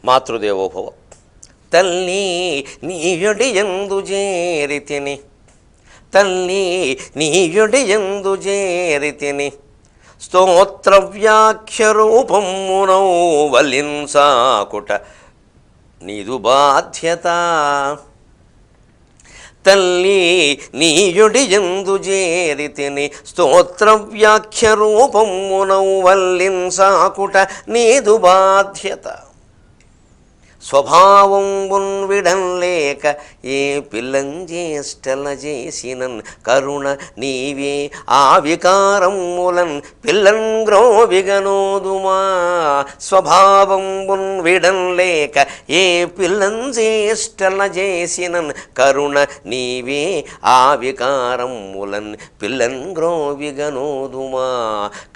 మాతృదేవోభవ. తల్లి నీయుడి యందు చేరితిని, తల్లి నీయుడి యందు చేరితిని, స్తోత్రవ్యాఖ్యరూపమునౌ వలింసాకుట నీదు బాధ్యత. తల్లి నీయుడి యందు చేరితిని, స్తోత్రవ్యాఖ్యరూపమునౌ వలింసాకుట నీదు బాధ్యత. స్వభావంబున్ విడంలేక ఏ పిల్లంజేష్టల చేసినన్ కరుణ నీవే ఆ వికారములన్ పిల్లన్ గ్రోవిగనోదుమా. స్వభావంబున్ విడంలేక ఏ పిల్లంజేష్టల చేసినన్ కరుణ నీవే ఆ వికారములన్ పిల్లన్ గ్రోవిగనోదుమా.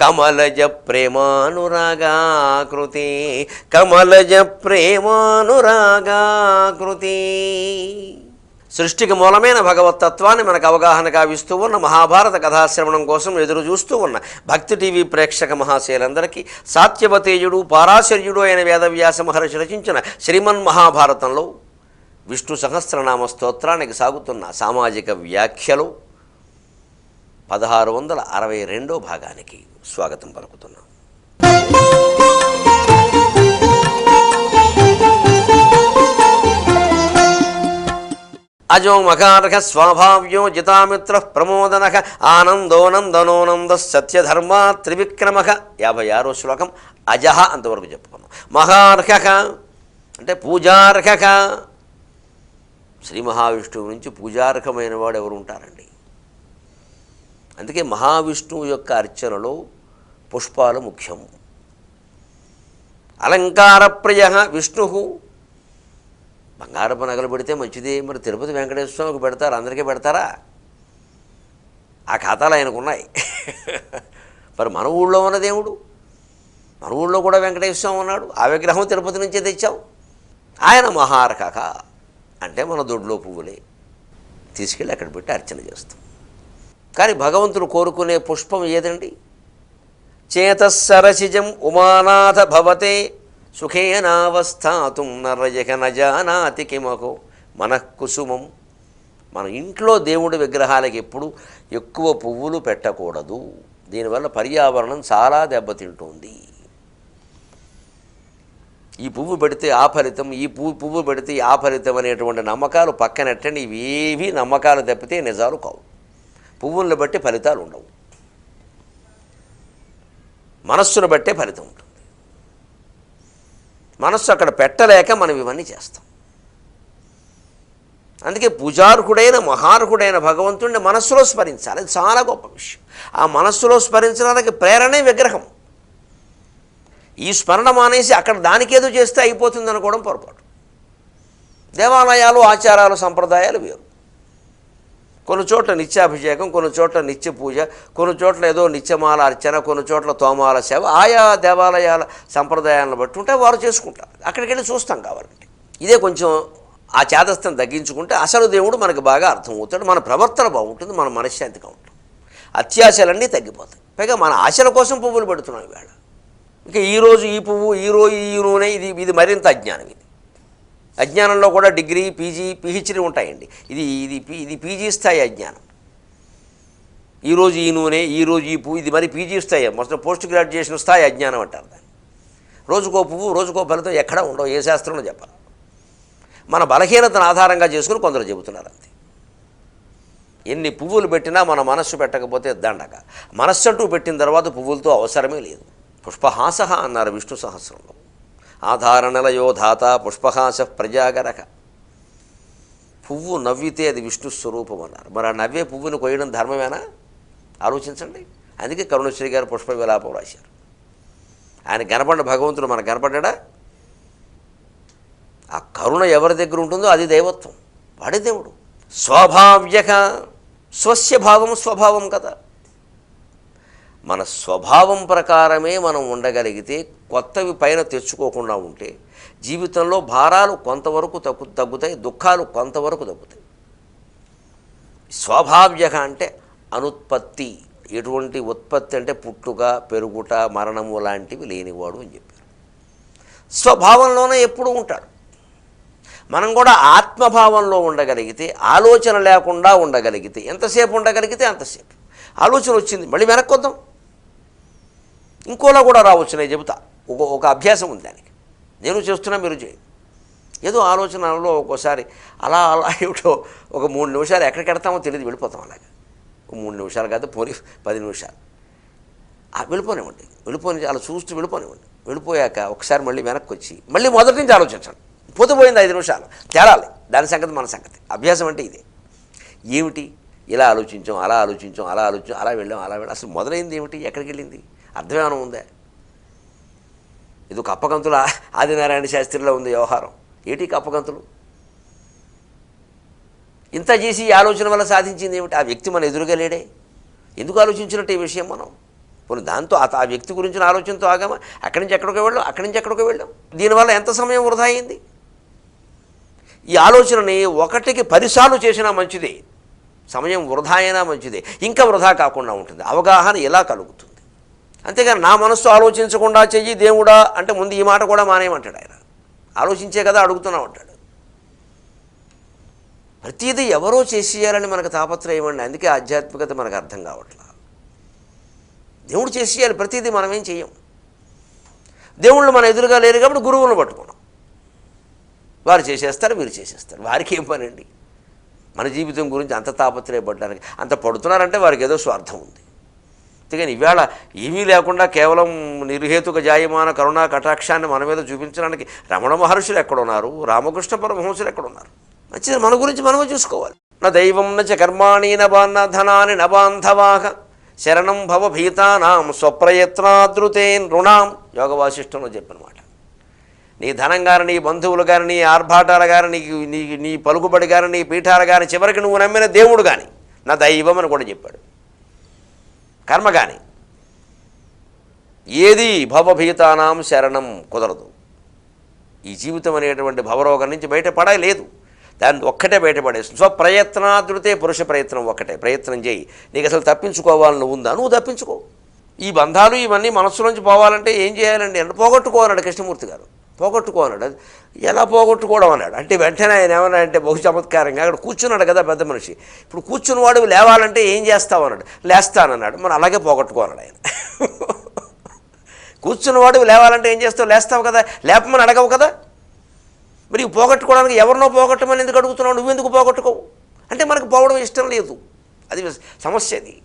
కమలజ ప్రేమానురాగాకృతి, కమలజ ప్రేమానురాగాకృతి. సృష్టికి మూలమైన భగవతత్వాన్ని మనకు అవగాహన కావిస్తూ ఉన్న మహాభారత కథాశ్రవణం కోసం ఎదురు చూస్తూ ఉన్న భక్తి టీవీ ప్రేక్షక మహాశయులందరికీ సాత్యవతేయుడు పారాశర్యుడు అయిన వేదవ్యాస మహర్షి రచించిన శ్రీమన్ మహాభారతంలో విష్ణు సహస్రనామ స్తోత్రానికి సాగుతున్న సామాజిక వ్యాఖ్యలు 1662వ భాగానికి స్వాగతం పలుకుతున్నాం. అజో మకారక స్వాభావ్యో జితామిత్ర ప్రమోదనక ఆనందో నందనోనంద సత్యధర్మా త్రివిక్రమక. 56వ శ్లోకం అజహ అంతవరకు చెప్పుకున్నాం. మహార్హక అంటే పూజార్హక. శ్రీ మహావిష్ణువు నుంచి పూజార్హమైన వాడు ఎవరు ఉంటారండి? అందుకే మహావిష్ణువు యొక్క అర్చనలో పుష్పాలు ముఖ్యం. అలంకారప్రియ విష్ణు. బంగారపు నగలు పెడితే మంచిదే, మరి తిరుపతి వెంకటేశ్వర స్వామికి పెడతారు, అందరికీ పెడతారా? ఆ ఖాతాలు ఆయనకున్నాయి. మరి మన ఊళ్ళో ఉన్న దేవుడు, మన ఊళ్ళో కూడా వెంకటేశ్వర స్వామి ఉన్నాడు. ఆ విగ్రహం తిరుపతి నుంచే తెచ్చావు. ఆయన మహార్కక అంటే మన దొడ్లో పువ్వులే తీసుకెళ్ళి అక్కడ పెట్టి అర్చన చేస్తాం. కానీ భగవంతుడు కోరుకునే పుష్పం ఏదండి? చేతస్సరసిజం ఉమానాథ భవతే సుఖేనావస్థాతుం నరజక నజానాతి కిమకో మనఃకుసుమం. మన ఇంట్లో దేవుడి విగ్రహాలకి ఎప్పుడు ఎక్కువ పువ్వులు పెట్టకూడదు. దీనివల్ల పర్యావరణం చాలా దెబ్బతింటుంది. ఈ పువ్వు పెడితే ఆ ఫలితం, ఈ పువ్వు పెడితే ఆ ఫలితం అనేటువంటి నమ్మకాలు పక్కనెట్టండి. ఇవేవి నమ్మకాలు తప్పితే నిజాలు కావు. పువ్వులను బట్టి ఫలితాలు ఉండవు, మనస్సును బట్టే ఫలితం ఉంటుంది. మనస్సు అక్కడ పెట్టలేక మనం ఇవన్నీ చేస్తాం. అందుకే పూజార్హుడైన మహార్హుడైన భగవంతుడిని మనస్సులో స్మరించాలి. అది చాలా గొప్ప విషయం. ఆ మనస్సులో స్మరించడానికి ప్రేరణే విగ్రహం. ఈ స్మరణ మానేసి అక్కడ దానికేదో చేస్తే అయిపోతుంది అనుకోవడం పొరపాటు. దేవాలయాలు, ఆచారాలు, సంప్రదాయాలు వేరు. కొన్ని చోట్ల నిత్యాభిషేకం, కొన్ని చోట్ల నిత్య పూజ, కొన్ని చోట్ల ఏదో నిత్యమాల అర్చన, కొన్ని చోట్ల తోమాల సేవ. ఆయా దేవాలయాల సంప్రదాయాలను బట్టి ఉంటే వారు చేసుకుంటారు. అక్కడికి వెళ్ళి చూస్తాం కావాలంటే. ఇదే కొంచెం ఆ చేతస్థం తగ్గించుకుంటే అసలు దేవుడు మనకు బాగా అర్థమవుతాడు. మన ప్రవర్తన బాగుంటుంది, మన మనశ్శాంతిగా ఉంటుంది, అత్యాశలన్నీ తగ్గిపోతాయి. పైగా మన ఆశల కోసం పువ్వులు పెడుతున్నాం ఈవేళ. ఇంకా ఈరోజు ఈ పువ్వు, ఈరోజు ఈ నూనె, ఇది మరింత అజ్ఞానం. అజ్ఞానంలో కూడా డిగ్రీ, పీజీ, పిహెచ్డీ ఉంటాయండి. ఇది పీజీ స్థాయి అజ్ఞానం. ఈరోజు ఈ నూనె, ఈరోజు ఈ పువ్వు, ఇది మరి పీజీ స్థాయి, మొత్తం పోస్ట్ గ్రాడ్యుయేషన్ స్థాయి అజ్ఞానం అంటారు దాన్ని. రోజుకో పువ్వు, రోజుకో ఫలితం ఎక్కడా ఉండవు, ఏ శాస్త్రంలో చెప్పాలి. మన బలహీనతను ఆధారంగా చేసుకుని కొందరు చెబుతున్నారు అంతే. ఎన్ని పువ్వులు పెట్టినా మన మనస్సు పెట్టకపోతే దండక. మనస్సు అంటూ పెట్టిన తర్వాత పువ్వులతో అవసరమే లేదు. పుష్పహాస అన్నారు విష్ణు సహస్రంలో. ఆధారణలయో ధాత పుష్పహాస ప్రజాగరక. పువ్వు నవ్వితే అది విష్ణు స్వరూపం అన్నారు. మరి ఆ నవ్వే పువ్వును కొయ్యడం ధర్మమేనా? ఆలోచించండి. అందుకే కరుణశ్రీ గారు పుష్ప విలాపం రాశారు. ఆయన కనపడిన భగవంతుడు మనకు కనపడ్డా? ఆ కరుణ ఎవరి దగ్గర ఉంటుందో అది దైవత్వం, వాడే దేవుడు. స్వభావ్యక, స్వస్య భావం స్వభావం కదా. మన స్వభావం ప్రకారమే మనం ఉండగలిగితే, కొత్తవి పైన తెచ్చుకోకుండా ఉంటే జీవితంలో భారాలు కొంతవరకు తగ్గుతాయి, దుఃఖాలు కొంతవరకు తగ్గుతాయి. స్వభావ్యక అంటే అనుత్పత్తి. ఎటువంటి ఉత్పత్తి అంటే పుట్టుక, పెరుగుట, మరణము లాంటివి లేనివాడు అని చెప్పారు. స్వభావంలోనే ఎప్పుడూ ఉంటాడు. మనం కూడా ఆత్మభావంలో ఉండగలిగితే, ఆలోచన లేకుండా ఉండగలిగితే, ఎంతసేపు ఉండగలిగితే అంతసేపు. ఆలోచన వచ్చింది మళ్ళీ వెనక్కి వద్దాం, ఇంకోలా కూడా రావచ్చు. నేను చెబుతా, ఒక అభ్యాసం ఉంది దానికి. నేను చేస్తున్నా, మీరు చేయండి. ఏదో ఆలోచనలో ఒక్కోసారి అలా ఏమిటో ఒక 3 నిమిషాలు ఎక్కడికి వెడతామో తెలియదు, వెళ్ళిపోతాం. అలాగే 3 నిమిషాలు కాదు, పోనీ 10 నిమిషాలు వెళ్ళిపోని అలా చూస్తూ వెళ్ళిపోయాక ఒకసారి మళ్ళీ వెనక్కి వచ్చి మళ్ళీ మొదటి నుంచి ఆలోచించండి. పోయింది 5 నిమిషాలు, తేలాలి. దాని సంగతి మన సంగతి. అభ్యాసం అంటే ఇదే. ఏమిటి, ఇలా ఆలోచించాం, అలా వెళ్ళాం. అసలు మొదలైంది ఏమిటి, ఎక్కడికి వెళ్ళింది, అర్థమేమైనా ఉందా? ఇది ఒక అప్పగంతుల ఆదినారాయణ శాస్త్రిలో ఉంది వ్యవహారం. ఏటి కప్పగంతులు? ఇంత చేసి ఈ ఆలోచన వల్ల సాధించింది ఏమిటి? ఆ వ్యక్తి మన ఎదురుగా లేడే, ఎందుకు ఆలోచించినట్టు ఈ విషయం మనం? పోనీ దాంతో ఆ వ్యక్తి గురించిన ఆలోచనతో ఆగామా? అక్కడి నుంచి ఎక్కడికో వెళ్ళాం. దీనివల్ల ఎంత సమయం వృధా అయింది? ఈ ఆలోచనని 1కి 10 సార్లు చేసినా మంచిదే, సమయం వృధా అయినా మంచిదే, ఇంకా వృధా కాకుండా ఉంటుంది. అవగాహన ఎలా కలుగుతుంది? అంతేగాని నా మనస్సు ఆలోచించకుండా చెయ్యి దేవుడా అంటే ముందు ఈ మాట కూడా మానేయమంటాడు ఆయన. ఆలోచించే కదా అడుగుతున్నా ఉంటాడు. ప్రతిదీ ఎవరో చేసేయాలని మనకు తాపత్రయం అండి. అందుకే ఆధ్యాత్మికత మనకు అర్థం కావట్లా. దేవుడు చేసేయాలి, ప్రతిదీ మనమేం చెయ్యం. దేవుళ్ళు మన ఎదురుగా లేరు కాబట్టి గురువులను పట్టుకున్నాం. వారు చేసేస్తారు, వీరు చేసేస్తారు. వారికి ఏం పని అండి? మన జీవితం గురించి అంత తాపత్రయపడడానికి అంత పడుతున్నారంటే వారికి ఏదో స్వార్థం ఉంది. అంతేగాని ఇవాళ ఏమీ లేకుండా కేవలం నిర్హేతుక జాయమాన కరుణా కటాక్షాన్ని మన మీద చూపించడానికి రమణ మహర్షులు ఎక్కడున్నారు, రామకృష్ణ పరమహంసులు ఎక్కడున్నారు? మంచిది, మన గురించి మనమే చూసుకోవాలి. నా దైవం నచ కర్మాణి నబాన్న ధనాన్ని నబాంధవాహ శరణం భవ భీతానాం స్వప్రయత్నాదృతే నృణాం. యోగ వాసిష్టంలో చెప్పినమాట. నీ ధనం కానీ, నీ బంధువులు కానీ, నీ ఆర్భాటాలు కానీ, నీ పలుకుబడి కానీ, నీ పీఠాలు కానీ, చివరికి నువ్వు నమ్మిన దేవుడు కానీ నా దైవం అని కూడా చెప్పాడు. కర్మ కానీ ఏది భవభీతానాం శరణం కుదరదు. ఈ జీవితం అనేటువంటి భవరోగం నుంచి బయటపడలేదు, దాన్ని ఒక్కటే బయటపడేస్తుంది. స్వప్రయత్నాదృతే పురుష ప్రయత్నం ఒక్కటే. ప్రయత్నం చేయి. నీకు అసలు తప్పించుకోవాలని ఉందా, నువ్వు తప్పించుకో. ఈ బంధాలు ఇవన్నీ మనస్సులోంచి పోవాలంటే ఏం చేయాలండి అంటే పోగొట్టుకోవాలన్నాడు కృష్ణమూర్తి గారు. పోగొట్టుకోవాలన్నాడు. అది ఎలా పోగొట్టుకోవడం అన్నాడు అంటే వెంటనే ఆయన ఏమన్నా అంటే బహు చమత్కారంగా అక్కడ కూర్చున్నాడు కదా పెద్ద మనిషి. ఇప్పుడు కూర్చున్నవాడు లేవాలంటే ఏం చేస్తావు అన్నాడు. లేస్తానన్నాడు. మరి అలాగే పోగొట్టుకోవాలన్నాడు ఆయన. కూర్చున్నవాడు లేవాలంటే ఏం చేస్తావు, లేస్తావు కదా, లేపమని అడగవు కదా. మరి పోగొట్టుకోవడానికి ఎవరినో పోగొట్టమని ఎందుకు అడుగుతున్నావు, నువ్వెందుకు పోగొట్టుకోవు అంటే మనకు పోవడం ఇష్టం లేదు. అది సమస్య. అది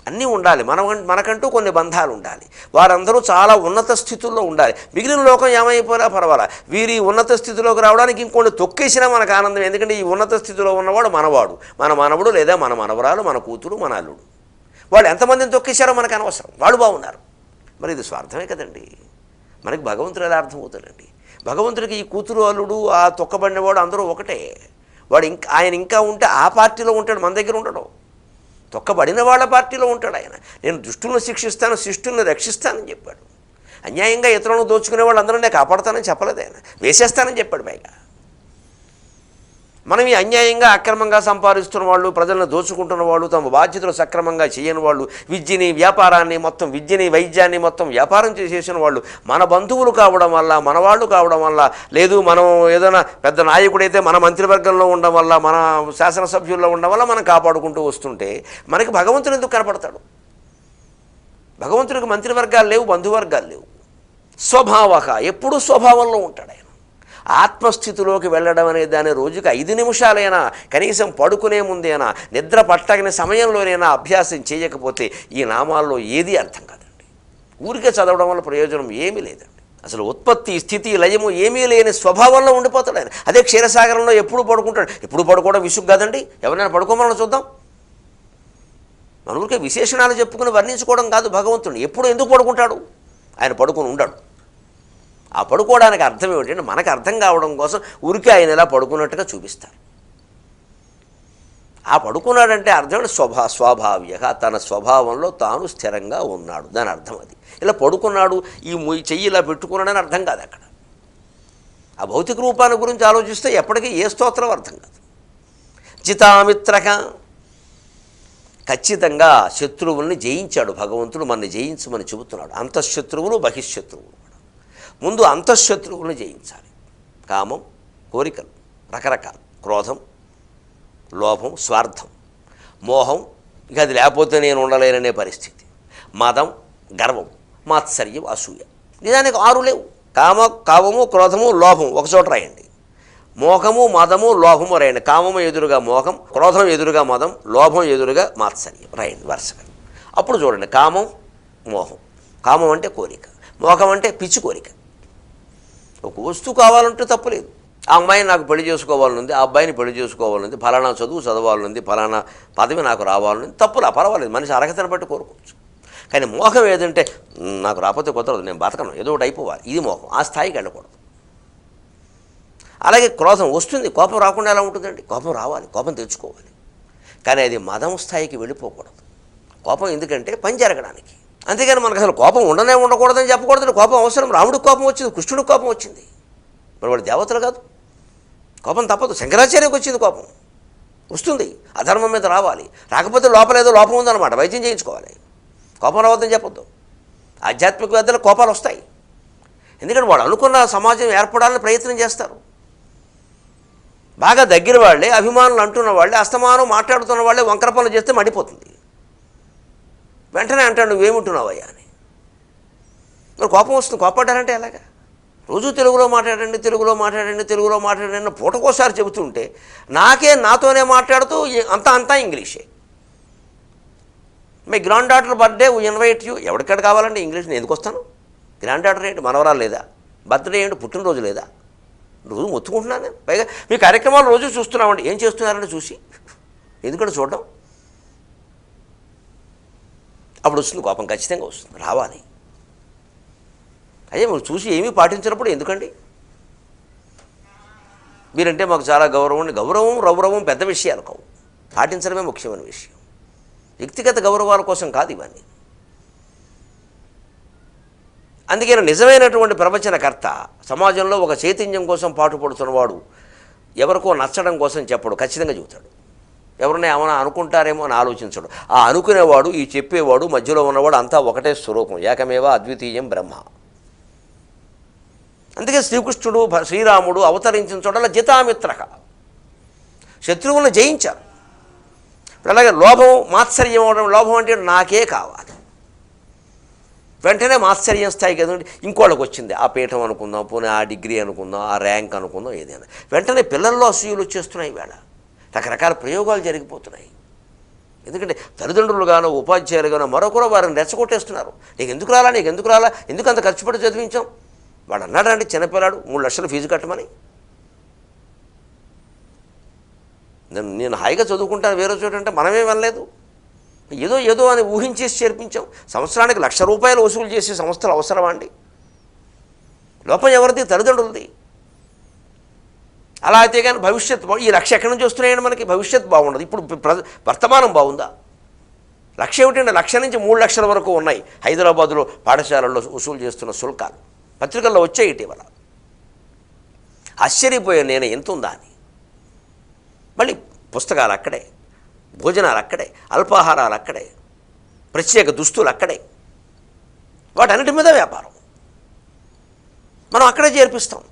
అన్నీ ఉండాలి. మనకంటూ కొన్ని బంధాలు ఉండాలి. వారందరూ చాలా ఉన్నత స్థితుల్లో ఉండాలి. మిగిలిన లోకం ఏమైపోయినా పర్వాలా, వీరి ఉన్నత స్థితిలోకి రావడానికి ఇంకొన్ని తొక్కేసినా మనకు ఆనందం. ఎందుకంటే ఈ ఉన్నత స్థితిలో ఉన్నవాడు మనవాడు, మన మనవడు లేదా మన మనవరాలు, మన కూతురు, మన అల్లుడు. వాళ్ళు ఎంతమందిని తొక్కేశారో మనకు అనవసరం, వాళ్ళు బాగున్నారు. మరి ఇది స్వార్థమే కదండి. మనకి భగవంతుడు ఎలా అర్థమవుతాడండి? భగవంతుడికి ఈ కూతురు, అల్లుడు, ఆ తొక్కబడినవాడు అందరూ ఒకటే. వాడు ఆయన ఇంకా ఉంటే ఆ పార్టీలో ఉంటాడు, మన దగ్గర ఉండడు. తొక్కబడిన వాళ్ళ పార్టీలో ఉంటాడు ఆయన. నేను దుష్టులను శిక్షిస్తాను, శిష్టుల్ని రక్షిస్తానని చెప్పాడు. అన్యాయంగా ఇతరులను దోచుకునే వాళ్ళందరూ నేను కాపాడుతానని చెప్పలేదు ఆయన, వేసేస్తానని చెప్పాడు. పైగా మనం ఈ అన్యాయంగా అక్రమంగా సంపాదిస్తున్న వాళ్ళు, ప్రజలను దోచుకుంటున్న వాళ్ళు, తమ బాధ్యతలు సక్రమంగా చేయని వాళ్ళు, విద్యని వ్యాపారాన్ని మొత్తం, విద్యని వైద్యాన్ని మొత్తం వ్యాపారం చేసేసిన వాళ్ళు మన బంధువులు కావడం వల్ల, మన వాళ్ళు కావడం వల్ల, లేదు మనం ఏదైనా పెద్ద నాయకుడైతే మన మంత్రివర్గంలో ఉండడం వల్ల, మన శాసనసభ్యుల్లో ఉండడం వల్ల మనం కాపాడుకుంటూ వస్తుంటే మనకి భగవంతుడు ఎందుకు కనపడతాడు? భగవంతుడికి మంత్రివర్గాలు లేవు, బంధువర్గాలు లేవు. స్వభావక, ఎప్పుడూ స్వభావంలో ఉంటాడు ఆయన. ఆత్మస్థితిలోకి వెళ్ళడం అనే దాని రోజుకి 5 నిమిషాలైనా, కనీసం పడుకునే ముందేనా, నిద్ర పట్టగిన సమయంలోనైనా అభ్యాసం చేయకపోతే ఈ నామాల్లో ఏది అర్థం కాదండి. ఊరికే చదవడం వల్ల ప్రయోజనం ఏమీ లేదండి. అసలు ఉత్పత్తి, స్థితి, లయము ఏమీ లేని స్వభావంలో ఉండిపోతాడు ఆయన. అదే క్షీరసాగరంలో ఎప్పుడు పడుకుంటాడు. ఎప్పుడు పడుకోవడం విసుగు కాదండి. ఎవరైనా పడుకోమని చూద్దాం. మన ఊరికే విశేషణాలు చెప్పుకుని వర్ణించుకోవడం కాదు భగవంతుడు. ఎప్పుడు ఎందుకు పడుకుంటాడు? ఆయన పడుకొని ఉండడు. ఆ పడుకోవడానికి అర్థం ఏమిటంటే మనకు అర్థం కావడం కోసం ఊరికే ఆయన ఇలా పడుకున్నట్టుగా చూపిస్తారు. ఆ పడుకున్నాడంటే అర్థం స్వాభావ్య, తన స్వభావంలో తాను స్థిరంగా ఉన్నాడు, దాని అర్థం అది. ఇలా పడుకున్నాడు, ఈ చెయ్యి ఇలా పెట్టుకున్నాడని అర్థం కాదు అక్కడ. ఆ భౌతిక రూపాన్ని గురించి ఆలోచిస్తే ఎప్పటికీ ఏ స్తోత్రం అర్థం కాదు. జితామిత్రక, ఖచ్చితంగా శత్రువుల్ని జయించాడు భగవంతుడు. మనని జయించమని చెబుతున్నాడు. అంతఃశత్రువులు, బహిష్శత్రువులు. ముందు అంతఃశత్రువులను జయించాలి. కామం, కోరికలు రకరకాలు, క్రోధం, లోభం, స్వార్థం, మోహం, ఇక అది లేకపోతే నేను ఉండలేననే పరిస్థితి, మదం, గర్వం, మాత్సర్యం, అసూయ. నిజానికి 6 లేవు. కామము, క్రోధము, లోభం ఒకచోట రాయండి. మోహము, మదము, లోభము రాయండి. కామము ఎదురుగా మోహం, క్రోధం ఎదురుగా మదం, లోభం ఎదురుగా మాత్సర్యం రాయండి వరుసగా. అప్పుడు చూడండి, కామం, మోహం. కామం అంటే కోరిక, మోహం అంటే పిచ్చి కోరిక. ఒక వస్తువు కావాలంటే తప్పులేదు. ఆ అమ్మాయిని నాకు పెళ్లి చేసుకోవాలనుంది, ఆ అబ్బాయిని పెళ్లి చేసుకోవాలనుంది, ఫలానా చదువు చదవాలనుంది, ఫలానా పదవి నాకు రావాలనుంది, తప్పులా పర్వాలేదు, మనిషి అర్హతను బట్టి కోరుకోవచ్చు. కానీ మోహం ఏదంటే నాకు రాకపోతే కుదరదు, నేను బతకను, ఏదో ఒకటి అయిపోవాలి, ఇది మోహం. ఆ స్థాయికి వెళ్ళకూడదు. అలాగే క్రోధం వస్తుంది, కోపం రాకుండా ఎలా ఉంటుందండి? కోపం రావాలి, కోపం తెచ్చుకోవాలి. కానీ అది మదం స్థాయికి వెళ్ళిపోకూడదు. కోపం ఎందుకంటే పని జరగడానికి. అంతేగాని మనకు అసలు కోపం ఉండకూడదని చెప్పకూడదు. కోపం అవసరం. రాముడికి కోపం వచ్చింది, కృష్ణుడికి కోపం వచ్చింది, మరి వాడు దేవతలు కాదు. కోపం తప్పదు. శంకరాచార్యకు వచ్చింది కోపం, వస్తుంది, అధర్మం మీద రావాలి. రాకపోతే లోపల ఏదో లోపం ఉందన్నమాట, వైద్యం చేయించుకోవాలి. కోపం రావద్దని చెప్పొద్దు. ఆధ్యాత్మికవేత్తలకు కోపాలు వస్తాయి, ఎందుకంటే వాడు అనుకున్న సమాజం ఏర్పడాలని ప్రయత్నం చేస్తారు. బాగా దగ్గర వాళ్ళే, అభిమానులు అంటున్న వాళ్ళే, అస్తమానం మాట్లాడుతున్న వాళ్ళే వంకర పనులు చేస్తే మడిపోతుంది. వెంటనే అంటాడు నువ్వేముంటున్నావయ్యా అని. మరి కోపం వస్తుంది. కోపడ్డారంటే ఎలాగా? రోజు తెలుగులో మాట్లాడండి పూటకోసారి చెబుతుంటే నాతోనే మాట్లాడుతూ అంతా ఇంగ్లీషే. My granddaughter birthday we invite you. ఎవరికక్కడ కావాలండి ఇంగ్లీష్? నేను ఎందుకు వస్తాను? గ్రాండ్ డాటర్ ఏంటి, మనవరాలు లేదా? బర్త్డే ఏంటి, పుట్టినరోజు లేదా? రోజు మొత్తుకుంటున్నాను నేను. పైగా మీ కార్యక్రమాలు రోజు చూస్తున్నామండి. ఏం చేస్తున్నారంటే చూసి, ఎందుకంటే చూడడం. అప్పుడు వస్తుంది కోపం, ఖచ్చితంగా వస్తుంది, రావాలి. అదే మీరు చూసి ఏమీ పాటించినప్పుడు ఎందుకండి? మీరంటే మాకు చాలా గౌరవం పెద్ద విషయాలు కావు, పాటించడమే ముఖ్యమైన విషయం. వ్యక్తిగత గౌరవాల కోసం కాదు ఇవన్నీ. అందుకని నిజమైనటువంటి ప్రవచనకర్త సమాజంలో ఒక చైతన్యం కోసం పాటుపడుతున్నవాడు ఎవరికో నచ్చడం కోసం చెప్పడు, ఖచ్చితంగా చెబుతాడు. ఎవరిని ఏమైనా అనుకుంటారేమో అని ఆలోచించడు. ఆ అనుకునేవాడు, ఈ చెప్పేవాడు, మధ్యలో ఉన్నవాడు అంతా ఒకటే స్వరూపం, ఏకమేవ అద్వితీయం బ్రహ్మ. అందుకే శ్రీకృష్ణుడు, శ్రీరాముడు అవతరించిన చోటల జితామిత్రక, శత్రువులను జయించారు. ఇప్పుడు అలాగే లోభం, మాత్సర్యం అవడం. లోభం అంటే నాకే కావాలి, వెంటనే మాత్సర్యం స్థాయి కదండి. ఇంకోళ్ళకి వచ్చింది, ఆ పీఠం అనుకుందాం, పోనీ ఆ డిగ్రీ అనుకుందాం, ఆ ర్యాంక్ అనుకుందాం, ఏదైనా వెంటనే పిల్లల్లో అసూయలు వచ్చేస్తున్నాయి. వేళ రకరకాల ప్రయోగాలు జరిగిపోతున్నాయి. ఎందుకంటే తల్లిదండ్రులుగానో ఉపాధ్యాయులుగానో మరొకరు వారిని రెచ్చగొట్టేస్తున్నారు. నీకు ఎందుకు రాలా, ఎందుకు అంత ఖర్చు పెట్టి చదివించాం? వాడు అన్నాడంటే చిన్నపిల్లాడు 3 లక్షలు ఫీజు కట్టమని. నేను హాయిగా చదువుకుంటాను వేరే చోట అంటే మనమే వెళ్ళలేదు. ఏదో అని ఊహించేసి చేర్పించాం. సంవత్సరానికి ₹1,00,000 వసూలు చేసే సంస్థలు అవసరమా అండి? లోపం ఎవరిది? తల్లిదండ్రులది. అలా అయితే కానీ భవిష్యత్ ఈ 1,00,000 ఎక్కడి నుంచి వస్తున్నాయండి మనకి? భవిష్యత్ బాగుండదు. ఇప్పుడు వర్తమానం బాగుందా? 1,00,000 ఏమిటండి? 1,00,000 నుంచి 3 లక్షల వరకు ఉన్నాయి హైదరాబాదులో పాఠశాలల్లో వసూలు చేస్తున్న శుల్కాలు. పత్రికల్లో వచ్చాయి ఇటీవల. ఆశ్చర్యపోయాను నేను, ఎంత ఉందా అని. మళ్ళీ పుస్తకాలు అక్కడే, భోజనాలు అక్కడే, అల్పాహారాలు అక్కడే, ప్రత్యేక దుస్తులు అక్కడే, వాటన్నిటి మీద వ్యాపారం. మనం అక్కడే చేర్పిస్తాం.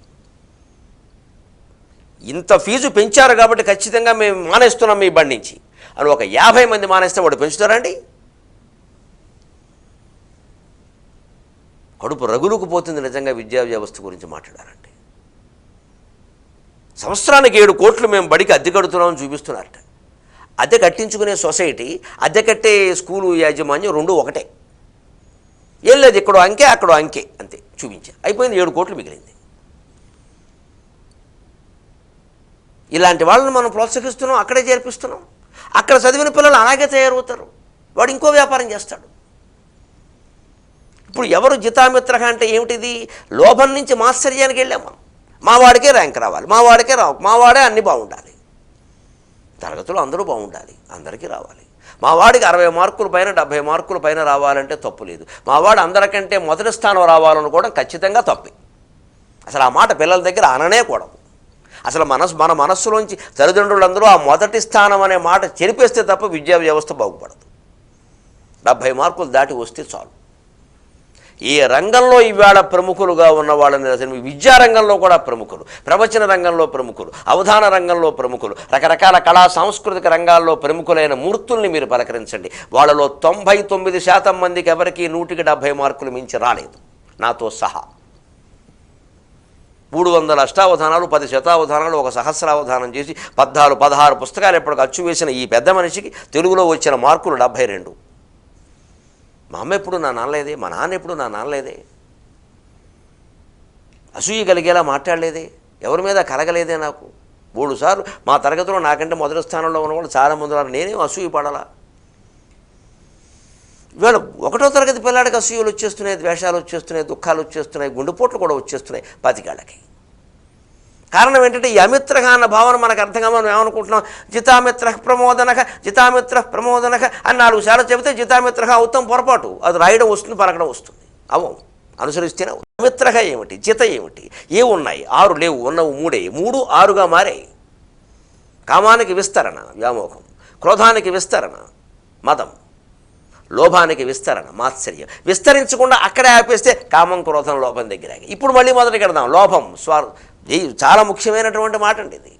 ఇంత ఫీజు పెంచారు కాబట్టి ఖచ్చితంగా మేము మానేస్తున్నాం మీ బండి నుంచి అని ఒక 50 మంది మానేస్తే వాడు పెంచుతారండి? కడుపు రగులుకు పోతుంది నిజంగా విద్యా వ్యవస్థ గురించి మాట్లాడారంటే. సంవత్సరానికి 7 కోట్లు మేము బడికి అద్దె కడుతున్నామని చూపిస్తున్నారట. అద్దె కట్టించుకునే సొసైటీ, అద్దె కట్టే స్కూలు యాజమాన్యం 2 ఒకటే. ఏం లేదు, ఇక్కడో అంకే అక్కడో అంకే, అంతే చూపించారు, అయిపోయింది. 7 కోట్లు మిగిలింది. ఇలాంటి వాళ్ళని మనం ప్రోత్సహిస్తున్నాం, అక్కడే చేర్పిస్తున్నాం. అక్కడ చదివిన పిల్లలు అలాగే తయారవుతారు. వాడు ఇంకో వ్యాపారం చేస్తాడు. ఇప్పుడు ఎవరు జితామిత్రగా అంటే ఏమిటిది? లోభం నుంచి మాత్సర్యానికి వెళ్ళాం మనం. మా వాడికే ర్యాంక్ రావాలి, మా వాడే అన్నీ బాగుండాలి, తరగతిలో అందరూ బాగుండాలి, అందరికీ రావాలి. మా వాడికి 60 మార్కుల పైన 70 మార్కుల పైన రావాలంటే తప్పు లేదు. మా వాడు అందరికంటే మొదటి స్థానం రావాలనుకోవడం ఖచ్చితంగా తప్పే. అసలు ఆ మాట పిల్లల దగ్గర అననే కూడదు. అసలు మన మనస్సులోంచి తల్లిదండ్రులందరూ ఆ మొదటి స్థానం అనే మాట చెరిపేస్తే తప్ప విద్యా వ్యవస్థ బాగుపడదు. 70 మార్కులు దాటి వస్తే చాలు. ఏ రంగంలో ఇవాళ ప్రముఖులుగా ఉన్న వాళ్ళని అసలు విద్యారంగంలో కూడా ప్రముఖులు, ప్రవచన రంగంలో ప్రముఖులు, అవధాన రంగంలో ప్రముఖులు, రకరకాల కళా సాంస్కృతిక రంగాల్లో ప్రముఖులైన మూర్తుల్ని మీరు పలకరించండి. వాళ్ళలో 99% మందికి ఎవరికి 170 మార్కులు మించి రాలేదు, నాతో సహా. 300 అష్టావధానాలు, 10 శతావధానాలు, 1 సహస్రావధానం చేసి 16 పుస్తకాలు ఎప్పటికి అచ్చు వేసిన ఈ పెద్ద మనిషికి తెలుగులో వచ్చిన మార్కులు 72. మా అమ్మ ఎప్పుడు నా నాన్నలేదే, మా నాన్న ఎప్పుడు నా నాన్నలేదే, అసూయ కలిగేలా మాట్లాడలేదే, ఎవరి మీద కలగలేదే. నాకు 3 సార్లు మా తరగతిలో నాకంటే మొదటి స్థానంలో ఉన్నవాళ్ళు చాలామంది ఉన్నారు, నేనేం అసూయ పడాలా? ఇవాళ 1వ తరగతి పిల్లాడికి అసూయలు వచ్చేస్తున్నాయి, ద్వేషాలు వచ్చేస్తున్నాయి, దుఃఖాలు వచ్చేస్తున్నాయి, గుండెపోట్లు కూడా వచ్చేస్తున్నాయి 10 ఏళ్ళకి. కారణం ఏంటంటే ఈ అమిత్రహ అన్న భావన మనకు అర్థంగా మనం ఏమనుకుంటున్నాం, జితామిత్ర ప్రమోదనక అని 4 సార్లు చెబితే జితామిత్రహ అవుతాం. పొరపాటు. అది రాయడం వస్తుంది, పలకడం వస్తుంది, అవం అనుసరిస్తేనే. అమిత్రహ ఏమిటి, జిత ఏమిటి? ఉన్నాయి 6 లేవు, ఉన్నవి 3. 3 6గా మారాయి. కామానికి విస్తరణ వ్యామోహం, క్రోధానికి విస్తరణ మదం, లోభానికి విస్తరణ మాత్సర్యం. విస్తరించకుండా అక్కడే ఆపేస్తే కామం, క్రోధం, లోభం దగ్గర. ఇప్పుడు మళ్ళీ మొదటికి వెళ్దాం. లోభం చాలా ముఖ్యమైనటువంటి మాట అండి ఇది.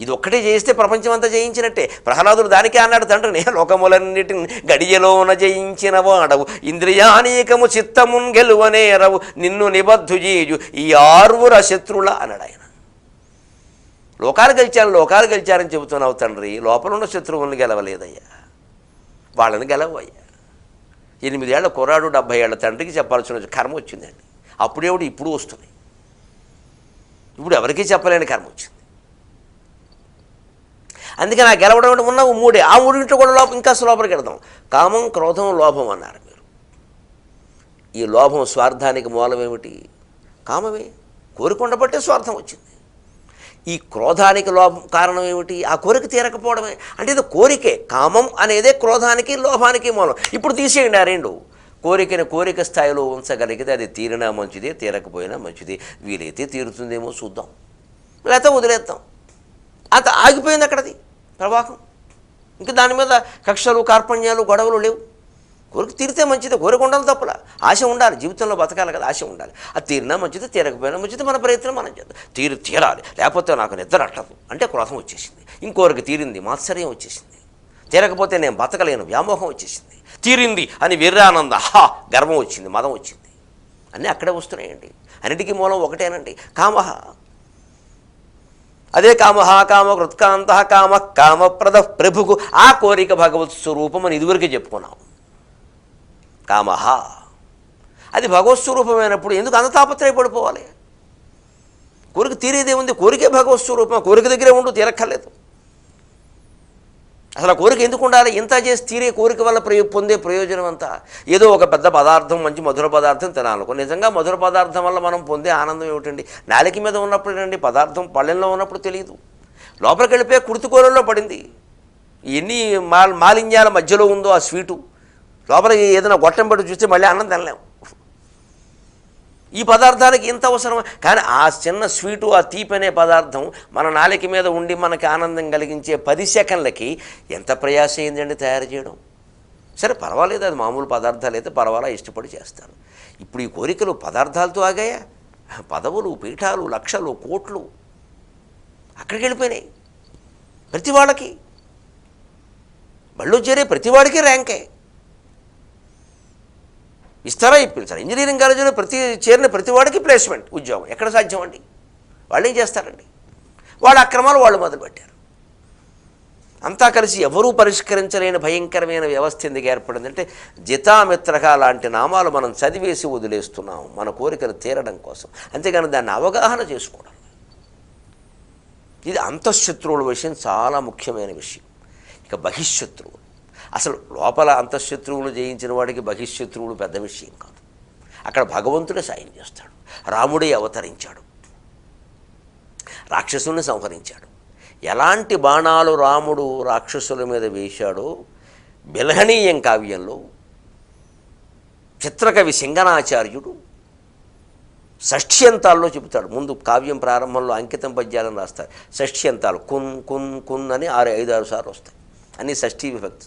ఇది ఒక్కటే చేయిస్తే ప్రపంచం అంతా జయించినట్టే. ప్రహ్లాదుడు దానికే అన్నాడు తండ్రిని, లోకములన్నిటిని గడియలోన జయించిన వాడవు, ఇంద్రియానీకము చిత్తమున్ గెలువనేరవు, నిన్ను నిబద్ధు చేయు ఈ 6 శత్రువుల అన్నాడు ఆయన. లోకాలు గెలిచారని చెబుతున్నావు తండ్రి, లోపలున్న శత్రువులను గెలవలేదయ్యా, వాళ్ళని గెలవయ్యా. 8 ఏళ్ల కుర్రాడు 70 ఏళ్ల తండ్రికి చెప్పాల్సిన కర్మ వచ్చిందండి. అప్పుడేమిటి ఇప్పుడు వస్తుంది, ఇప్పుడు ఎవరికీ చెప్పలేని కర్మ వచ్చింది. అందుకే నాకు గెలవడం ఉన్నవి 3. ఆ 3 కూడా ఇంకా లోపలికి వెళ్దాం. కామం, క్రోధం, లోభం అన్నారు మీరు. ఈ లోభం స్వార్థానికి మూలం ఏమిటి? కామమే. కోరికొండబట్టే స్వార్థం వచ్చింది. ఈ క్రోధానికి లోభం కారణం ఏమిటి? ఆ కోరిక తీరకపోవడమే. అంటే ఇది కోరికే. కామం అనేదే క్రోధానికి, లోభానికి మూలం. ఇప్పుడు తీసేయండి ఆ 2. కోరికని కోరిక స్థాయిలో ఉంచగలిగితే అది తీరినా మంచిదే, తీరకపోయినా మంచిదే. వీలైతే తీరుతుందేమో చూద్దాం, లేకపోతే వదిలేద్దాం. అంత ఆగిపోయింది అక్కడది ప్రవాహం. ఇంకా దాని మీద కక్షలు, కార్పణ్యాలు, గొడవలు లేవు. కోరిక తీరితే మంచిదే, కోరిక ఉండాలి తప్పలా. ఆశ ఉండాలి, జీవితంలో బతకాలి కదా, ఆశ ఉండాలి. అది తీరినా మంచిది, తీరకపోయినా మంచిది, మన ప్రయత్నం మనం చేద్దాం. తీరాలి, లేకపోతే నాకు నిద్ర అట్టదు అంటే క్రోధం వచ్చేసింది. ఇంకోరికి తీరింది, మాత్సర్యం వచ్చేసింది. తీరకపోతే నేను బతకలేను, వ్యామోహం వచ్చేసింది. తీరింది అని వీరానంద, గర్వం వచ్చింది, మదం వచ్చింది. అన్నీ అక్కడే వస్తున్నాయండి. అన్నిటికీ మూలం ఒకటేనండి, కామహ. అదే కామహ, కామ కృత్కాంత, కామప్రద ప్రభుకు. ఆ కోరిక భగవత్ స్వరూపం అని ఇదివరకే చెప్పుకున్నాం. కామహ అది భగవత్ స్వరూపమైనప్పుడు ఎందుకు అంత తాపత్రయపడిపోవాలి? కోరిక తీరేదేముంది? కోరికే భగవత్ స్వరూపం. కోరిక దగ్గరే ఉండు, తీరక్కర్లేదు. అసలు ఆ కోరిక ఎందుకు ఉండాలి? ఇంత చేసి తీరే కోరిక వల్ల పొందే ప్రయోజనం అంతా ఏదో ఒక పెద్ద పదార్థం, మంచి మధుర పదార్థం తినాలనుకో. నిజంగా మధుర పదార్థం వల్ల మనం పొందే ఆనందం ఏమిటండి? నాలిక మీద ఉన్నప్పుడేనండి, పదార్థం పళ్ళెంలో ఉన్నప్పుడు తెలియదు. లోపలికి వెళ్ళిపోయి కుర్తికూరల్లో పడింది. ఎన్ని మాలిన్యాల మధ్యలో ఉందో ఆ స్వీటు, లోపలికి ఏదైనా గొట్టం పెట్టి చూస్తే మళ్ళీ అన్నం తినలేము. ఈ పదార్థానికి ఇంత అవసరం. కానీ ఆ చిన్న స్వీటు, ఆ తీపి అనే పదార్థం మన నాలిక మీద ఉండి మనకి ఆనందం కలిగించే 10 సెకండ్లకి ఎంత ప్రయాస అయిందండి తయారు చేయడం. సరే పర్వాలేదు, అది మామూలు పదార్థాలు అయితే పర్వాలా, ఇష్టపడి చేస్తారు. ఇప్పుడు ఈ కోరికలు పదార్థాలతో ఆగాయా? పదవులు, పీఠాలు, లక్షలు, కోట్లు అక్కడికి వెళ్ళిపోయినాయి. ప్రతి వాళ్ళకి బళ్ళు చేరే ప్రతివాడికి ర్యాంకే ఇస్తారా? ఇప్పించారు. ఇంజనీరింగ్ కాలేజీలో చేరిన ప్రతివాడికి ప్లేస్మెంట్, ఉద్యోగం. ఎక్కడ సాధ్యం అండి? వాళ్ళు ఏం చేస్తారండి? వాళ్ళ అక్రమాలు వాళ్ళు మొదలుపెట్టారు. అంతా కలిసి ఎవరూ పరిష్కరించలేని భయంకరమైన వ్యవస్థ ఎందుకు ఏర్పడిందంటే జితామిత్రక లాంటి నామాలు మనం చదివేసి వదిలేస్తున్నాం మన కోరికలు తీరడం కోసం. అంతేగాని దాన్ని అవగాహన చేసుకోవడం. ఇది అంతఃశత్రువుల విషయం చాలా ముఖ్యమైన విషయం. ఇక బహిశత్రువులు, అసలు లోపల అంతఃశత్రువులు జయించిన వాడికి బహిశత్రువులు పెద్ద విషయం కాదు. అక్కడ భగవంతుడే సాయం చేస్తాడు. రాముడే అవతరించాడు, రాక్షసుల్ని సంహరించాడు. ఎలాంటి బాణాలు రాముడు రాక్షసుల మీద వేశాడో బిల్హణీయం కావ్యంలో చిత్రకవి సింగనాచార్యుడు షష్ఠ్యంతాల్లో చెబుతాడు. ముందు కావ్యం ప్రారంభంలో అంకితం పద్యాలను రాస్తారు. షష్ఠ్యంతాలు కున్ కున్ కున్ అని 5-6 సార్లు వస్తాయి. అన్నీ షష్ఠీ విభక్తి.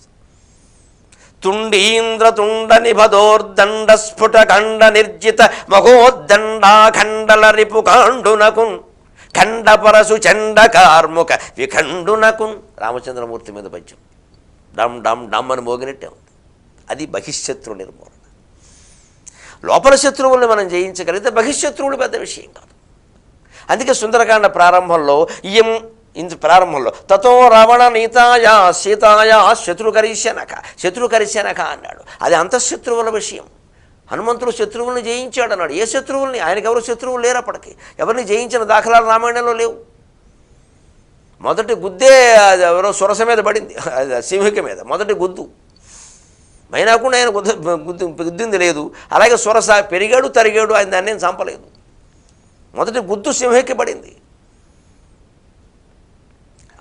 తుండీంద్రతుండ నిభదోర్దండ స్ఫుట ఖండ నిర్జిత మహోద్దండాఖండల రిపు కాండునకున్ ఖండపరసు చండ కార్ముక విఖండునకున్. రామచంద్రమూర్తి మీద పద్యం డమ్ డమ్ డమ్ అని మోగినట్టే ఉంది. అది బహిశత్రు నిర్మూలన. లోపల శత్రువుల్ని మనం జయించగలిగితే బహిశత్రువులు పెద్ద విషయం కాదు. అందుకే సుందరకాండ ప్రారంభంలో ప్రారంభంలో తతో రావణ నీతాయా సీతాయా శత్రుకరిశనక అన్నాడు. అది అంతఃశత్రువుల విషయం. హనుమంతుడు శత్రువుల్ని జయించాడు అన్నాడు. ఏ శత్రువుల్ని? ఆయనకు ఎవరు శత్రువులు లేరు అప్పటికి. ఎవరిని జయించిన దాఖలాలు రామాయణంలో లేవు. మొదటి గుద్దే ఎవరో సురస మీద పడింది, సింహిక మీద మొదటి గుద్దు. మైనాకుండా ఆయన గుద్దింది లేదు. అలాగే సురస పెరిగాడు తరిగాడు, ఆయన దాన్ని ఏం చంపలేదు. మొదటి గుద్దు సింహికి పడింది.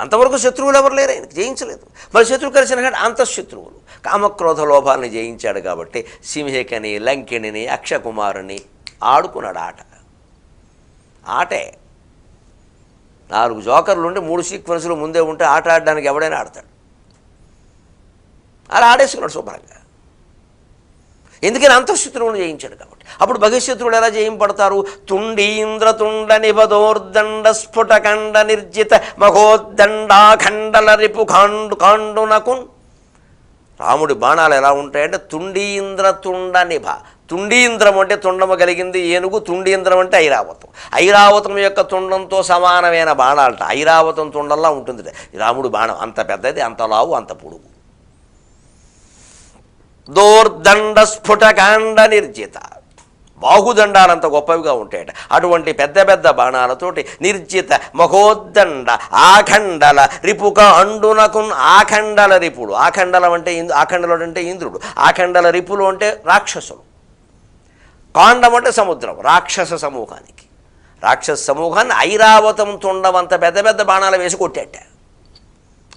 అంతవరకు శత్రువులు ఎవరు లేరు, ఆయనకి జయించలేదు. మరి శత్రువు కలిసిన కంటే అంతఃశత్రువులు కామక్రోధ లోభాలని జయించాడు కాబట్టి సింహికని, లంకిణిని, అక్షకుమారుని ఆడుకున్నాడు. ఆటే 4 జోకర్లు ఉంటే 3 సీక్వెన్స్లు ముందే ఉంటే ఆట ఆడడానికి ఎవడైనా ఆడతాడు. అలా ఆడేసుకున్నాడు శుభ్రంగా. ఎందుకని అంతఃశత్రువులను జయించాడు కాబట్టి. అప్పుడు బహిశత్రువులు ఎలా జయింపడతారు? తుండీంద్రతుండ నిభదోర్దండ స్ఫుట ఖండ నిర్జిత మహోద్దండాఖండల రిపు కాండునకున్. రాముడి బాణాలు ఎలా ఉంటాయంటే తుండీంద్రతుండ నిభ. తుండీంద్రం అంటే తుండము కలిగింది ఏనుగు, తుండీంద్రం అంటే ఐరావతం. ఐరావతం యొక్క తుండంతో సమానమైన బాణాలట. ఐరావతం తుండంలా ఉంటుంది రాముడు బాణం. అంత పెద్దది, అంత లావు, అంత పొడుగు. దోర్దండ స్ఫుటకాండ నిర్జిత, బాహుదండాలంత గొప్పవిగా ఉంటాయట. అటువంటి పెద్ద పెద్ద బాణాలతోటి నిర్జిత మహోద్దండ ఆఖండల రిపుక అండునకున్. ఆఖండల రిపుడు, ఆఖండలం అంటే ఆఖండలుడు అంటే ఇంద్రుడు, ఆఖండల రిపులు అంటే రాక్షసులు, కాండం అంటే సముద్రం. రాక్షస సమూహాన్ని ఐరావతం తుండవంత పెద్ద పెద్ద బాణాలు వేసి కొట్టేట.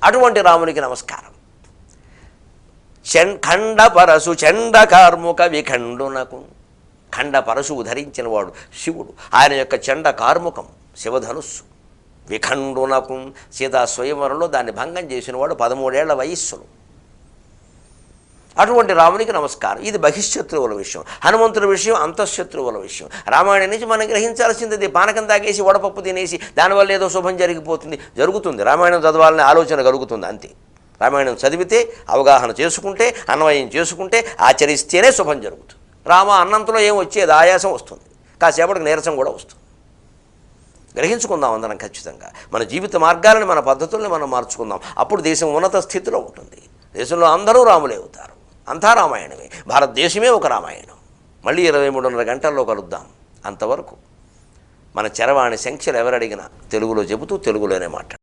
అటువంటి రామునికి నమస్కారం. ఖండపరసు చండ కార్ముక విఖండునకు. ఖండపరశువు ధరించిన వాడు శివుడు. ఆయన యొక్క చండ కార్ముకం శివధనుస్సు. విఖండునకు సీతా స్వయంవరంలో దాన్ని భంగం చేసినవాడు 13 ఏళ్ల వయస్సులో. అటువంటి రామునికి నమస్కారం. ఇది బహిశత్రువుల విషయం. హనుమంతుడి విషయం అంతఃశత్రువుల విషయం. రామాయణం నుంచి మనం గ్రహించాల్సింది పానకం తాగేసి వడపప్పు తినేసి దానివల్ల ఏదో శుభం జరుగుతుంది. రామాయణం చదవాలనే ఆలోచన కలుగుతుంది అంతే. రామాయణం చదివితే, అవగాహన చేసుకుంటే, అన్వయం చేసుకుంటే, ఆచరిస్తేనే శుభం జరుగుతుంది. రామ అన్నంతలో ఏం వచ్చేది? ఆయాసం వస్తుంది, కాసేపటికి నీరసం కూడా వస్తుంది. గ్రహించుకుందాం అందరం ఖచ్చితంగా. మన జీవిత మార్గాలను, మన పద్ధతుల్ని మనం మార్చుకుందాం. అప్పుడు దేశం ఉన్నత స్థితిలో ఉంటుంది. దేశంలో అందరూ రాములే అవుతారు. అంతా రామాయణమే. భారతదేశమే ఒక రామాయణం. మళ్ళీ 23:30 గంటల్లో కలుద్దాం. అంతవరకు మన చరవాణి సంఖ్యలు ఎవరడిగినా తెలుగులో చెబుతూ తెలుగులోనే మాట్లాడు.